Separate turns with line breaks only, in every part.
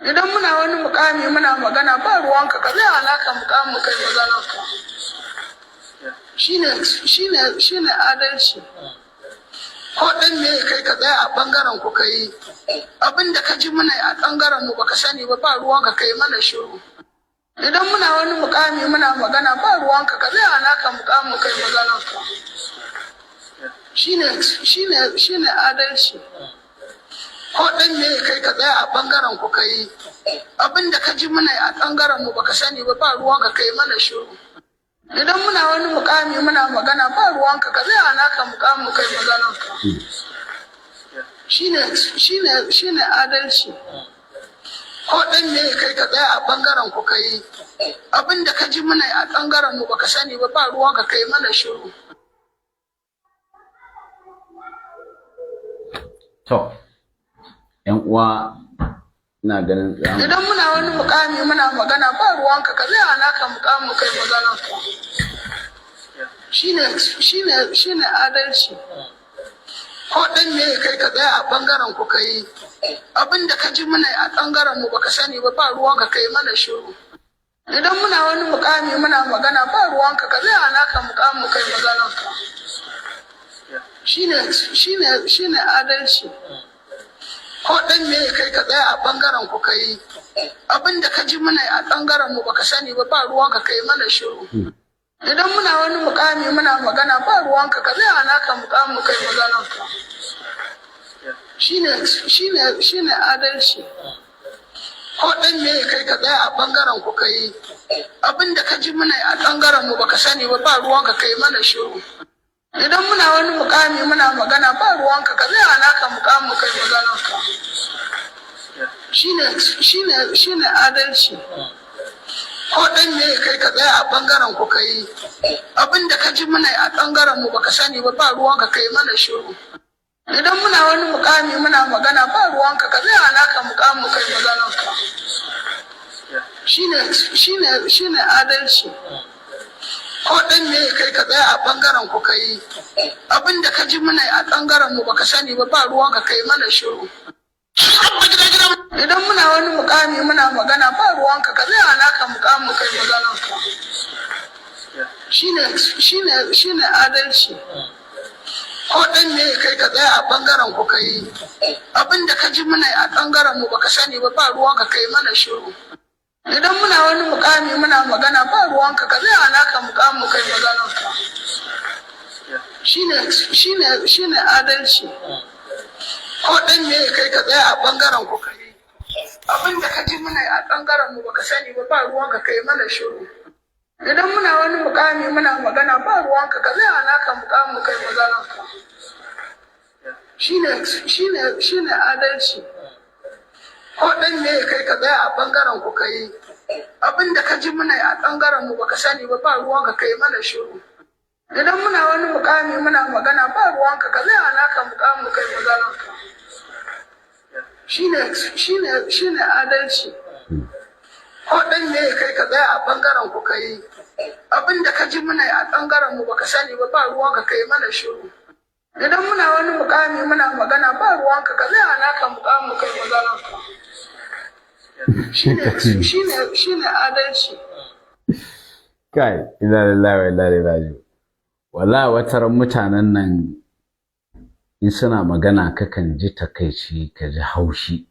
idan muna wani mukami muna magana ba ruwanka ka zai alaka mukamin kai maganar ka shine adalci ko dan me kai ka tsaya a bangaren ku kai abinda ka ji muna a bangaren mu baka sani ba ruwanka kai mana shiru idan muna wani mukami muna magana ba ruwanka ka zai alaka mukamin kai maganar ka shine adalci ko dan me kai ka tsaya a bangaren ku kai abinda ka ji muna a bangaren mu baka sani ba ruwanka kai mana shiru idan muna wani mukami muna magana ba ruwanka ka zai alaka mukamin kai maganar ka shine adalci ko dan me kai ka tsaya a bangaren ku kai abinda ka ji muna a bangaren mu baka sani ba ruwanka kai mana shiru.
To, ‘yan uwa, ina ganin
idan muna wani mukami muna magana ba ruwanka ka zai alaka mukamin kai maganar ka shine adalci ko dan me kai ka tsaya a bangaren ku kai abinda ka ji muna a bangaren mu baka sani ba ruwanka kai mana shiru idan muna wani mukami muna magana ba ruwanka ka zai alaka mukamin kai maganar ka shine adalci ko dan me kai ka tsaya a bangaren ku kai abinda ka ji muna a bangaren mu baka sani ba ruwanka kai mana shiru idan muna wani mukami muna magana ba ruwanka ka zai alaka mukamin kai maganar ka shine adalci ko dan me kai ka tsaya a bangaren ku kai abinda ka ji muna a bangaren mu baka sani ba ruwanka kai mana shiru idan muna wani mukami muna magana ba ruwanka ka zai alaka mukamin kai maganar ka shine adalci ko dan me kai ka tsaya a bangaren ku kai abinda ka ji muna a bangaren mu baka sani ba ruwanka kai mana shiru idan muna wani mukami muna magana ba ruwanka ka zai alaka mukamin kai maganar ka shine adalci ko dan me kai ka tsaya a bangaren ku kai abinda ka ji muna a bangaren mu baka sani ba ruwanka kai mana shiru idan muna wani mukami muna magana ba ruwanka ka zai alaka mukamin kai maganar ka shine adalci ko dan me kai ka tsaya a bangaren ku kai abinda ka ji muna a bangaren mu baka sani ba ruwanka kai mana shiru idan muna wani mukami muna magana ba ruwanka ka zai alaka mukamin kai maganar ka shine adalci ko dan me kai ka tsaya a bangaren ku kai abinda ka ji muna a bangaren mu baka sani ba ruwanka kai mana shiru idan muna wani mukami muna magana ba ruwanka ka zai alaka mukamin kai maganar ka shine adalci ko dan me kai ka tsaya a bangaren ku kai abinda ka ji muna a bangaren mu baka sani ba ruwanka kai mana shiru idan muna wani mukami muna magana ba ruwanka ka zai alaka mukamin kai maganar ka shine adalci ko dan me kai ka tsaya a bangaren ku kai abinda ka ji muna a bangaren mu baka sani ba ruwanka kai mana shiru idan muna wani mukami muna magana ba ruwanka ka zai alaka mukamin kai maganar ka shine adalci.
Kai, ina lillahi wa inna ilaihi raji'un. Wallahi wataran mutanen nan in suna magana kakan ji takaici ka ji haushi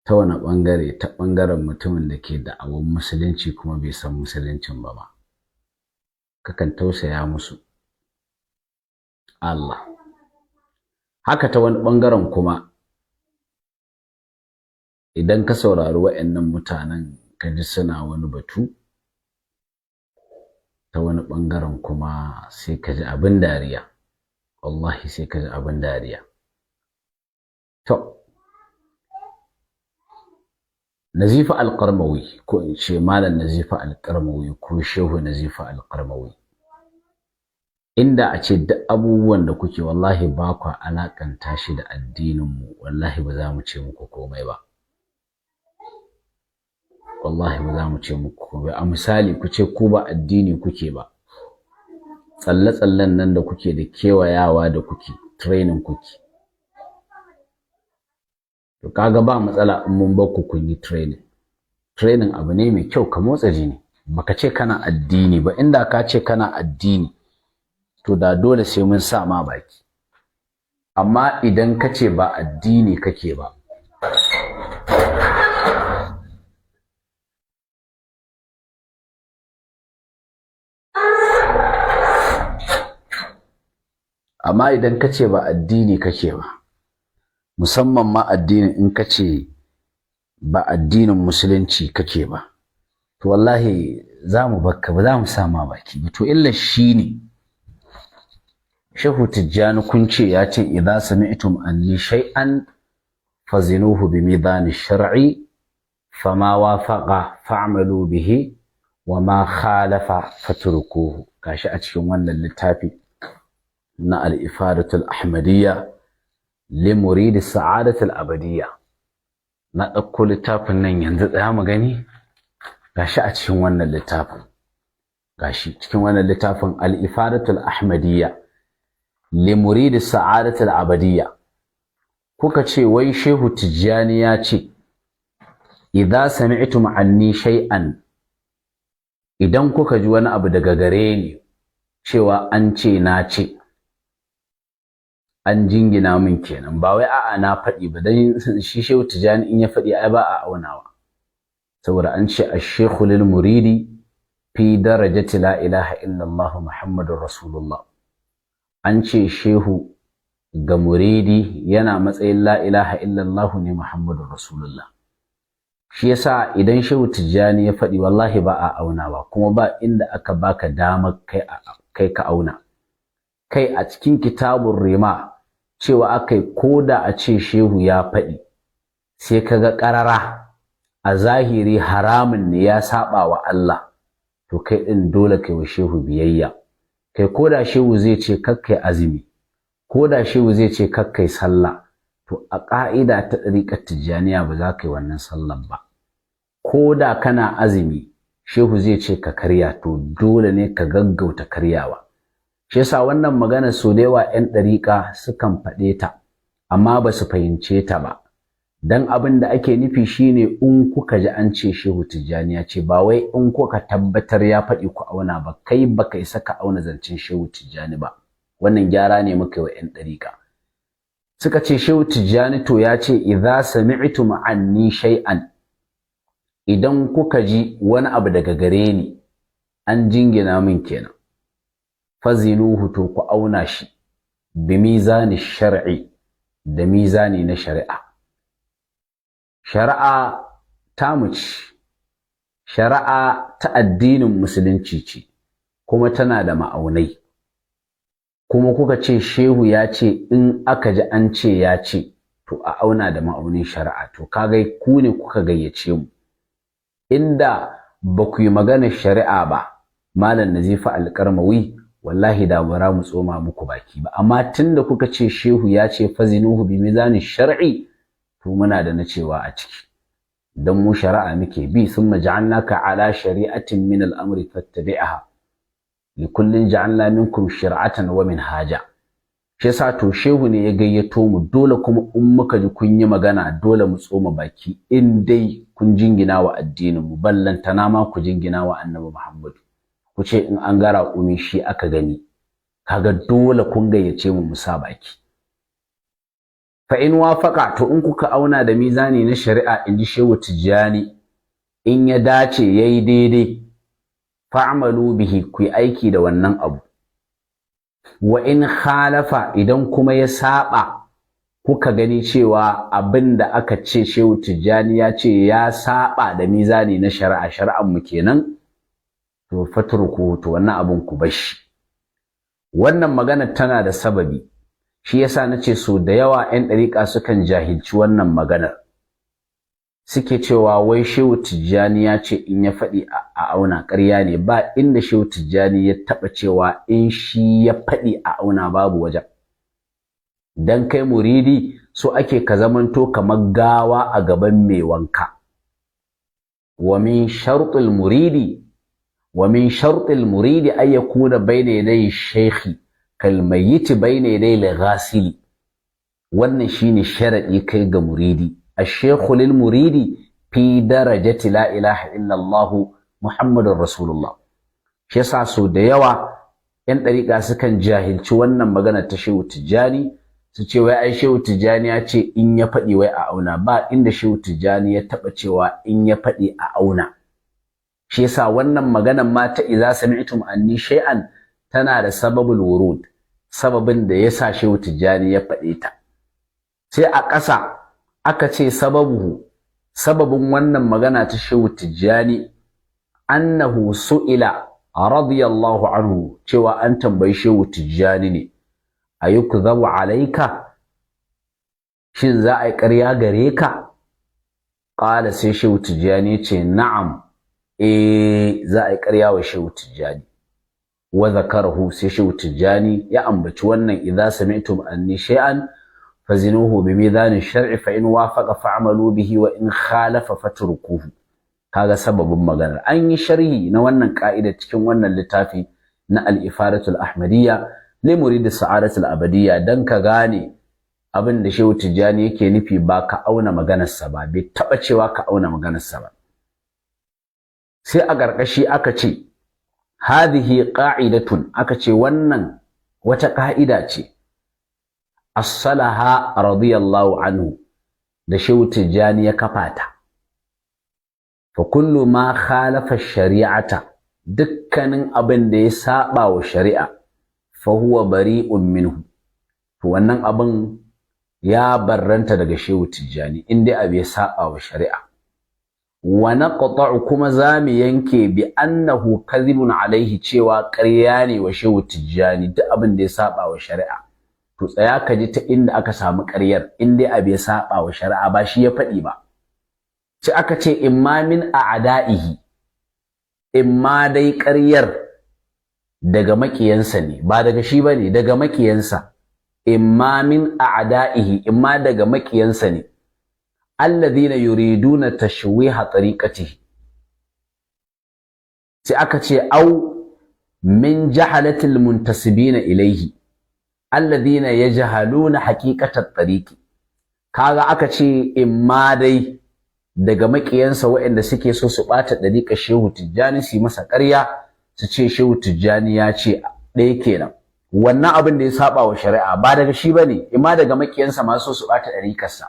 ta wani bangare, ta bangaren mutumin da ke da'awar musulunci kuma bai san musuluncin ba kakan tausaya musu Allah. Haka ta wani bangaren kuma idan ka saurari waɗannan mutanen ka ji suna wani batu, ta wani ɓangaren kuma sai ka ji abin dariya, wallahi sai ka ji abin dariya. To, Nazifa Al-Qarmawi, ko in ce Malam Nazifa Al-Qarmawi ko Shehu Nazifa Al-Qarmawi, inda a ce duk abubuwan da kuke wallahi ba ku alakanta shi da addininmu, wallahi ba za mu ce muku komai ba. Wallahi ba za mu ce muku komai. A misali ku ce ku ba addini kuke ba, tsalle-tsallen nan da kuke da kewayawa da kuke training kuke, to kaga ba matsala in mun bar ku kun yi training abu ne mai kyau, ka motsa jini. Baka ce kana addini ba, inda ka ce kana addini to da dole sai mun sa ma baki. Amma idan ka ce ba addini kake ba, musamman ma addinin in ka ce ba addinin musulunci kake ba, to wallahi za mu bakka, ba za mu sa ma baki ba. To illa shi ne Shehu Tijjani kun ce ya ce idza sami'tum anni shay'an fazinuhu bi mizani shar'i fama wafaqa fa'malu bihi wa ma khalafa fatrukuhu. Gashi a cikin wannan littafi na al-ifadatul ahmadiyya li murid sa'adatul abadiyya. Na ɗauko littafin nan yanzu, tsaya mu gani. Gashi a cikin wannan littafin, gashi cikin wannan littafin al-ifadatul ahmadiyya li murid sa'adatul abadiyya. Kuka ce wai Shehu Tijjani ya ce idza sami'tum anni shay'an, idan kuka ji wani abu daga gare ni cewa an ce na ce, an jingina min kenan, ba wai a'a na faɗi ba, dan shi Shehu Tijjani in ya faɗi ai ba a aunawa, saboda an ce ash-shaykhu lil muridi fi darajati la ilaha illallah muhammadur rasulullah. An ce shehu ga muridi yana matsayin la ilaha illallah ne muhammadur rasulullah. Shi yasa idan Shehu Tijjani ya faɗi wallahi ba a aunawa, kuma ba inda aka baka damar kai ka auna. Kai a cikin kitabun rima cewa akai koda a ce shehu ya faɗi sai kaga ƙarara a zahiri haramun ne, ya saba wa Allah, to kai din dole kai wa shehu biyayya. Kai koda shehu zai ce kakkai azumi, koda shehu zai ce kakkai sallah, to a ƙa'ida ta ɗariƙar Tijjaniya ba za ka yi wannan sallan ba. Koda kana azumi shehu zai ce ka karya, to dole ne ka gaggauta karyawa. Shi yasa wannan magana so da yawa 'yan ɗariƙa sukan faɗe ta amma ba su fahimce ta ba. Dan abin da ake nufi shine in kuka ji an ce Shehu Tijjani ya ce, ba wai in kuka tabbatar ya faɗi ku auna ba. Kai baka isa ka auna zancen Shehu Tijjani ba. Wannan gyara ne muka yi wa 'yan ɗariƙa. Suka ce Shehu Tijjani to ya ce idza sami'tum anni shay'an, idan kuka ji wani abu daga gare ni an jingina min kenan, fazinuhu to ku auna shi bi mizani shar'i, da mizani na shari'a. Shari'a ta muci, shari'a ta addinin musulunci ce, kuma tana da ma'aunai. Kuma kuka ce shehu ya ce in aka ji an ce ya ce, to a auna da ma'aunin shari'a. To kaga ku ne kuka gayyace mu. Inda ba ku yi maganar shari'a ba, Malam Nazifa Alƙarmawi, wallahi da bara mu tsoma muku baki ba. Amma tunda kuka ce shehu ya ce fazinuhu bi mizani shar'i, to muna da na cewa a ciki. Dan mu shari'a muke bi, thumma ja'alnaka ala shari'atin min al-amri fattabi'aha likullin ja'alna minkum shir'atan wa minhaja. Shi yasa to shehu ne ya gayyato mu, dole kuma in muka ji kun yi magana dole mu tsoma baki, in dai kun jingina wa addinin mu, ballantana ma ku jingina wa Annabi Muhammadu. Ku ce in an ga raƙumi shi aka gani, kaga dole kun gayyace mu sa baki. Fa in wafaqa, to in kuka auna da mizani na shari'a, inji Shehu Tijjani, in ya dace yayi daidai, fa'malu bihi, ku yi aiki da wannan abu. Wa in khalafa, idan kuma ya saba, kuka gani cewa abinda aka ce Shehu Tijjani ya ce ya saba da mizani na shari'a, shari'an mu kenan, to fatruku, to wannan abun ku bashi. Wannan magana tana da sababi. Shi yasa nace so da yawa 'yan ɗariƙa sukan jahilci wannan maganar. Suke cewa wai Shehu Tijjani ya ce in ya faɗi a auna, ƙarya ne. Ba inda Shehu Tijjani ya taɓa cewa in shi ya faɗi a auna, babu wajen. Dan kai muridi so ake ka zamanto kamar gawa a gaban mai wanka. Wa min shartil muridi ay yakuna bayna yaday shaykhi kalmayyiti bayna yaday al-ghasili. Wannan shine sharadi kai ga muridi, ash-shaykhu lil muridi fi darajati la ilaha illa Allah Muhammadur Rasulullah. Shi yasa so da yawa yan dariƙa sukan jahilci wannan magana ta Shehu Tijjani, su ce wai ai Shehu Tijjani ya ce in ya faɗi wai a auna. Ba inda Shehu Tijjani ya taɓa cewa in ya faɗi a auna. Shi yasa wannan maganan ma ta idza sami'tum anni shay'an tana da sababul wurud, sababin da yasa Shehu Tijjani ya faɗe ta. Sai a ƙasa aka ce sababin wannan magana ta Shehu Tijjani annahu su'ila radiyallahu anhu, cewa an tambayi Shehu Tijjani ne, ayukdhabu alayka, shin za a yi ƙarya gare ka? Qala, sai Shehu Tijjani ce na'am, za a yi ƙarya wa Shehu Tijjani. Wa zakarahu, sai Shehu Tijjani ya ambaci wannan idza sami'tum anni shay'an fazinuhu bi mizani shar'i fa in wafaqa fa'malu bihi wa in khalafa fatrukuhu. Kaga sababin maganar. An yi sharhi na wannan ka'ida cikin wannan littafi na al-ifadatul ahmadiyya li murid sa'adatul abadiyya, dan ka gane abin da Shehu Tijjani yake nufi ba ka auna maganarsa ba, bai taba cewa ka auna maganarsa ba. Sai a ƙarƙashi aka ce hadhihi qa'idatun, aka ce wannan wata ƙa'ida ce as-salaha radiyallahu anhu da Shehu Tijjani ya kafa ta. fa kullu ma khalafa shari'ata, dukkanin abin da ya saba wa shari'a, fa huwa bari'un minhu, to wannan abin ya barranta daga Shehu Tijjani in dai abu ya saba wa shari'a. Wa naqta'u, kuma zamu yanke bi annahu kadhibun alaihi, cewa ƙarya ne wa Shehu Tijjani duk abin da ya saba wa shari'a. To tsaya ka ji ta inda aka samu ƙaryar, in dai abu ya saba wa shari'a, ba shi ya faɗi ba. Sai aka ce imma min a'da'ihi, imma dai ƙaryar daga makiyansa ne, ba daga shi bane, daga makiyansa. Imma min a'da'ihi, imma daga makiyansa ne, alladhina yuriduna tashwiha tariqatihi. Sai aka ce au min jahalatil muntasibina ilayhi alladhina yajhaluna haqiqatat tariqi. Kaga aka ce imma dai daga makiyansa waɗanda suke so su ɓata ɗariƙar Shehu Tijjani, su yi masa ƙarya, su ce Shehu Tijjani ya ce ɗaya kenan. Wannan abin da ya saba wa shari'a ba daga shi bane, imma daga makiyansa masu so su ɓata ɗariƙarsa,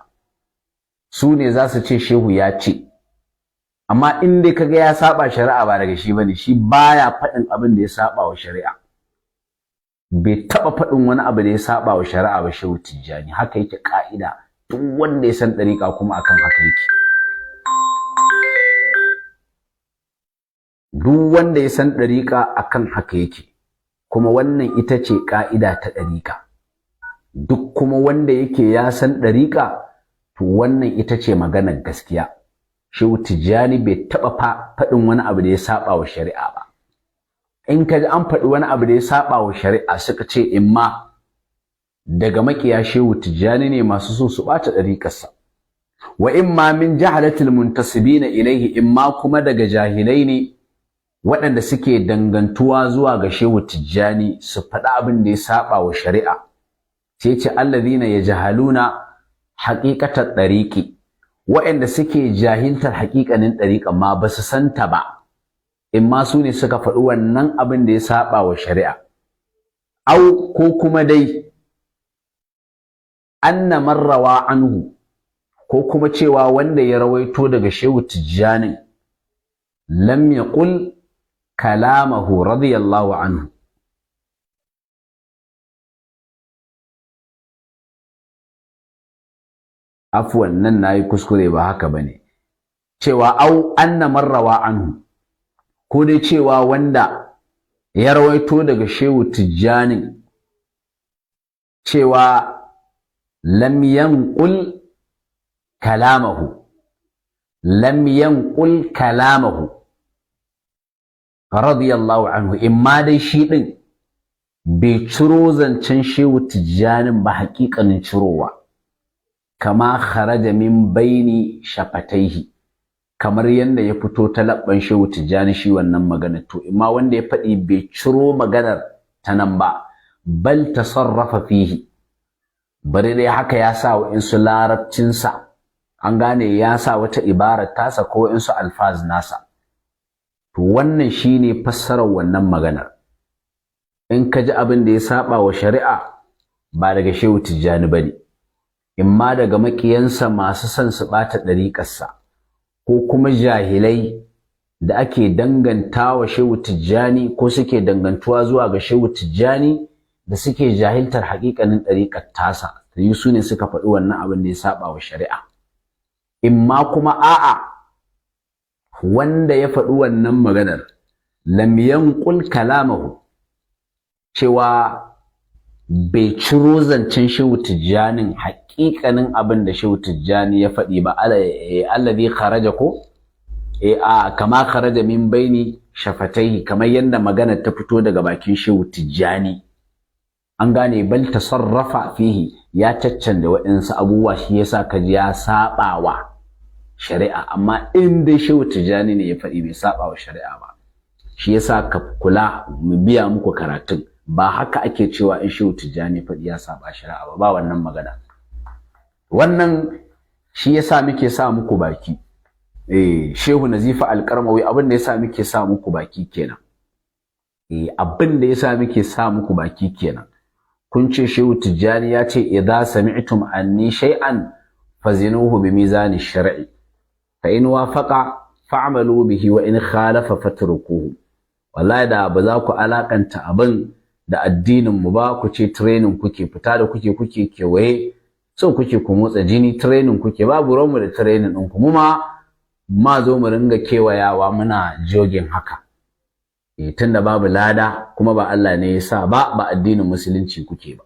su ne za su ce Shehu ya ce. Amma in dai kaga ya saba shari'a ba daga shi bane, shi baya faɗin abin da ya saba wa shari'a. Bai taɓa faɗin wani abu da ya saba wa shari'a ba Shehu Tijjani. Haka yake ƙa'ida, duk wanda ya san ɗariƙa kuma akan haka yake. Duk wanda ya san ɗariƙa akan haka yake, kuma wannan ita ce ƙa'ida ta ɗariƙa. Duk kuma wanda yake ya san ɗariƙa, to wannan ita ce maganar gaskiya. Shehu Tijjani bai taɓa faɗin wani abu da ya saɓa wa shari'a ba. In ka ji an faɗi wani abu da ya saɓa wa shari'a, suka ce imma daga makiya Shehu Tijjani ne masu so su ɓata ɗariƙarsa, wa imma min jahalatil muntasibina ilaihi, imma kuma daga jahilai ne waɗanda suke dangantuwa zuwa ga Shehu Tijjani su faɗi abin da ya saɓa wa shari'a. Sai ce alladhina yajhaluna haqiqatat tariqi, waɗanda suke jahiltar haƙiƙanin ɗariƙa ma ba su santa ba, imma su ne suka faɗi wannan abin da ya saɓa wa shari'a. Au, ko kuma dai anna man rawa anhu, ko kuma cewa wanda ya rawaito daga Shehu Tijjani lam yaqul kalamahu radiyallahu anhu. Afwan, nan nayi kuskure, ba haka bane. Cewa au anna man rawa anhu, ko dai cewa wanda ya rawaito daga Shehu Tijjani cewa lam yanqul kalamahu, lam yanqul kalamahu radiyallahu anhu, imma dai shi din bai ciro zancen Shehu Tijjanin ba haƙiƙanin cirowa, kama kharaja min baini shafataihi, kamar yanda ya fito ta labban Shehu Tijjani shi wannan magana. To imma wanda ya faɗi bai ciro maganar ta nan ba, bal tasarrafa fihi, bari dai haka ya sa wa'insu larabcinsa an gane ya sa wata ibarar tasa ko insu alfaz nasa. To wannan shine fassarar wannan maganar. In ka ji abin da ya saba wa shari'a ba daga Shehu Tijjani bane, imma daga makiyansa masu son su bata ɗariƙarsa, ko kuma jahilai da ake dangantawa Shehu Tijjani ko suke dangantuwa zuwa ga Shehu Tijjani da suke jahiltar haƙiƙanin ɗariƙar tasa, to su ne suka faɗi wannan abin da ya saba wa shari'a. Imma kuma a'a, wanda ya faɗi wannan maganar lam yanqul kalamahu, cewa bai ciro zancen Shehu Tijjanin haƙiƙanin abin da Shehu Tijjani ya faɗi ba, alladhi kharaja ko kama kharaja min baini shafataihi, kamar yadda magana ta fito daga bakin Shehu Tijjani. An gane, bal tasarrafa fihi, ya caccanda waɗansu abubuwa, shi yasa kaji ya saɓawa shari'a. Amma in dai Shehu Tijjani ne ya faɗi bai saɓawa shari'a ba, shi yasa ka kula mu biya muku karatun. Ba haka ake cewa in Shehu Tijjani faɗi ya saɓa shari'a ba wannan magana. Wannan shi yasa muke sa muku baki. Shehu Nazifa Al-Qarmawi abin da yasa muke sa muku baki kenan. Abin da yasa muke sa muku baki kenan. Kun ce Shehu Tijjani ya ce idza sami'tum anni shay'an fazinuhu bi mizani shar'i, fa in wafaqa fa'malu bihi wa in khalafa fatrukuhu. Wallahi da ba za ku alakanta abin da addinin mu ba, ku ce training kuke fita da kuke kewaye, so kuke ku motsa jini, training kuke, babu ruwanmu da training ɗinku. Mu ma zo mu ringa kewayawa muna jogin haka, tunda babu lada kuma ba Allah ne ya sa ba addinin musulunci kuke ba.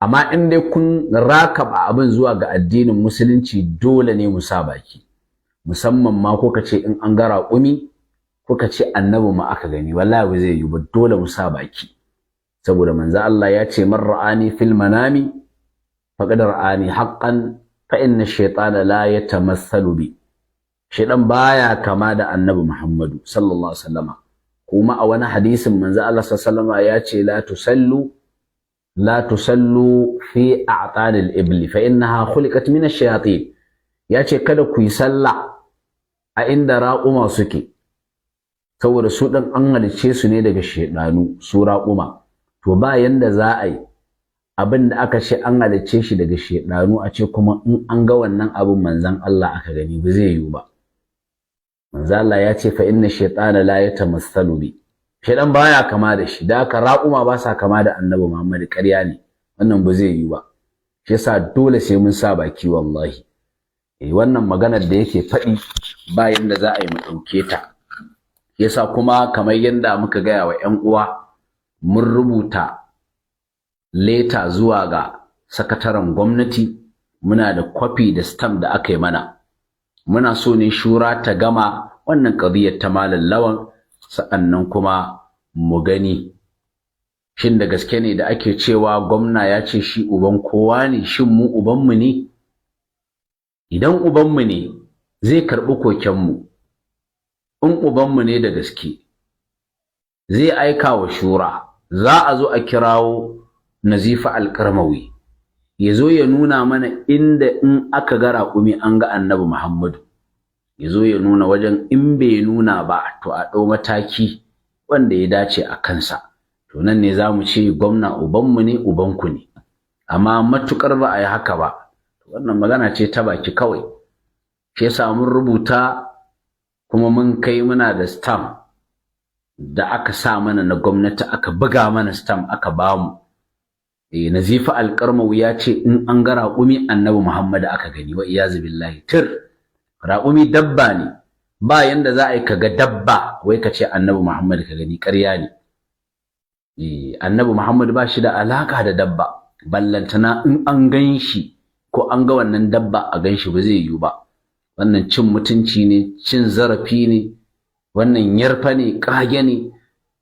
Amma in dai kun rakaba abin zuwa ga addinin musulunci, dole ne mu sa baki, musamman ma kuka ce in an ga raƙumi, kuka ce annabi ma aka gani, wallahi ba zai yi ba, dole mu sa baki. Saboda manzo Allah ya ce man ra'ani fil manami faqad ra'ani haqqan fa inna ash-shaytana la yatamassalu bi. Shaytan baya kama da annabi Muhammadu sallallahu alaihi wasallama. Kuma a wani hadisin manzo Allah sallallahu alaihi wasallama ya ce la tusallu fi a'tanil ibli fa innaha khuliqat min ash-shayatin. Ya ce kada ku yi sallah a inda raƙuma suke, saboda su ɗan an halice su ne daga shedanu, su raƙuma. To ba yanda za a yi abin da aka ce an halicce shi daga shedanu a ce kuma in an ga wannan abin manzon Allah aka gani, ba zai yiwu ba. Manzon Allah ya ce fa inna shaytana la yatamassalu bi. Shedan baya kama da shi, da haka raƙuma ba sa kama da Annabi Muhammad, ƙarya ne, wannan ba zai yiwu ba. Shi yasa dole sai mun sa baki wallahi. Wannan maganar da yake faɗi ba yanda za a yi mu ɗauke ta. Yasa kuma kamar yanda muka gaya wa ƴan uwa, mun rubuta leta zuwa ga sakataren gwamnati, muna da kwafi da stamp da aka yi mana. Muna so ne shura ta gama wannan qadiyar ta Malam Lawan, sa'annan kuma mu gani shin da gaske ne da ake cewa gwamna ya ce shi uban kowa ne, shin mu ubanmu ne? Idan ubanmu ne zai karɓi kokenmu, in ubanmu ne da gaske zai aika wa shura, za a zo a kirawo Nazifa Al-Qarmawi ya zo ya nuna mana inda in aka ga raƙumi an ga Annabi Muhammadu, ya zo ya nuna wajen, in bai nuna ba to a ɗau mataki wanda ya dace a kansa. To nan ne za mu ce gwamna ubanmu ne, ubanku ne. Amma matuƙar ba a yi haka ba, wannan magana ce ta baki kawai. Shi yasa mun rubuta kuma mun kai, muna da stamp da aka sa mana na gwamnati, aka buga mana stamp aka bamu. Nazifa Al-Qarmawi ya ce in an ga raƙumi Annabi Muhammad aka gani, wa iyazu billahi. Raƙumi dabba ne, ba yanda za a yi kaga dabba wai ka ce Annabi Muhammad ka gani, ƙarya ne. Annabi Muhammad ba shi da alaka da dabba, ballantana in an gan shi ko an ga wannan dabba a gan shi, ba zai yiwu ba. Wannan cin mutunci ne, cin zarafi ne, wannan yarfa ne, ƙage ne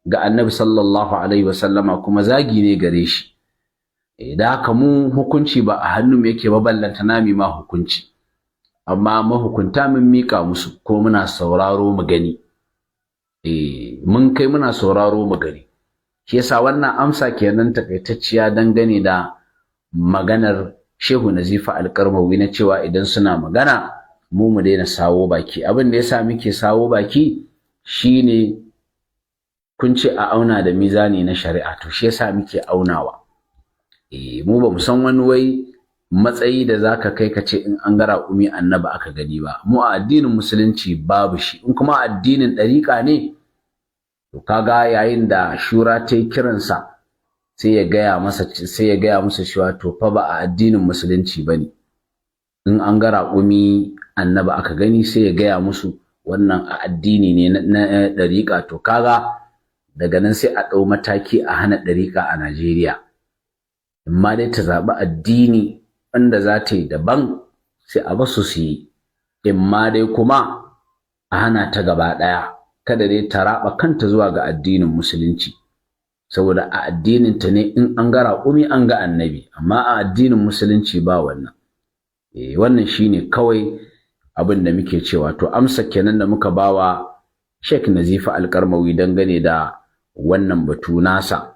ga Annabi sallallahu alaihi wasallama, kuma zagi ne gare shi. Da haka mu hukunci ba a hannun yake ba, ballantana mi ma hukunci. Amma mahukunta mun mika musu ko muna sauraro mu gani. Mun kai muna sauraro mu gani. Shi yasa wannan amsa kenan takaitacciya dangane da maganar Shehu Nazifa Alƙarmawi na cewa idan suna magana mu daina sawo baki. Abin da yasa muke sawo baki shine kun ce a auna da mizani na shari'a, to shi yasa muke aunawa. Mu ba mu san wani wai matsayi da zaka kai ka ce in an ga raƙumi annabi aka gani ba. Mu a addinin musulunci babu shi. In kuma addinin ɗariƙa ne, to kaga yayin da shura ta yi kiransa sai ya gaya musu cewa to fa ba a addinin musulunci bane. In an ga raƙumi annabi aka gani sai ya gaya musu wannan a addini ne na ɗariƙa. To kaga daga nan sai a ɗau mataki a hana ɗariƙa a Najeriya. Amma dai ta zaɓi addini wanda za ta yi daban sai a basu su yi, imma dai kuma a hana ta gaba ɗaya, kada dai ta raɓa kanta zuwa ga addinin musulunci, saboda a addinin ta ne in an ga raƙumi an ga annabi, amma a addinin musulunci ba wannan. Wannan shine kawai abin da muke cewa. To amsa kenan da muka bawa Sheikh Nazifa Alƙarmawi dangane da wannan batu nasa.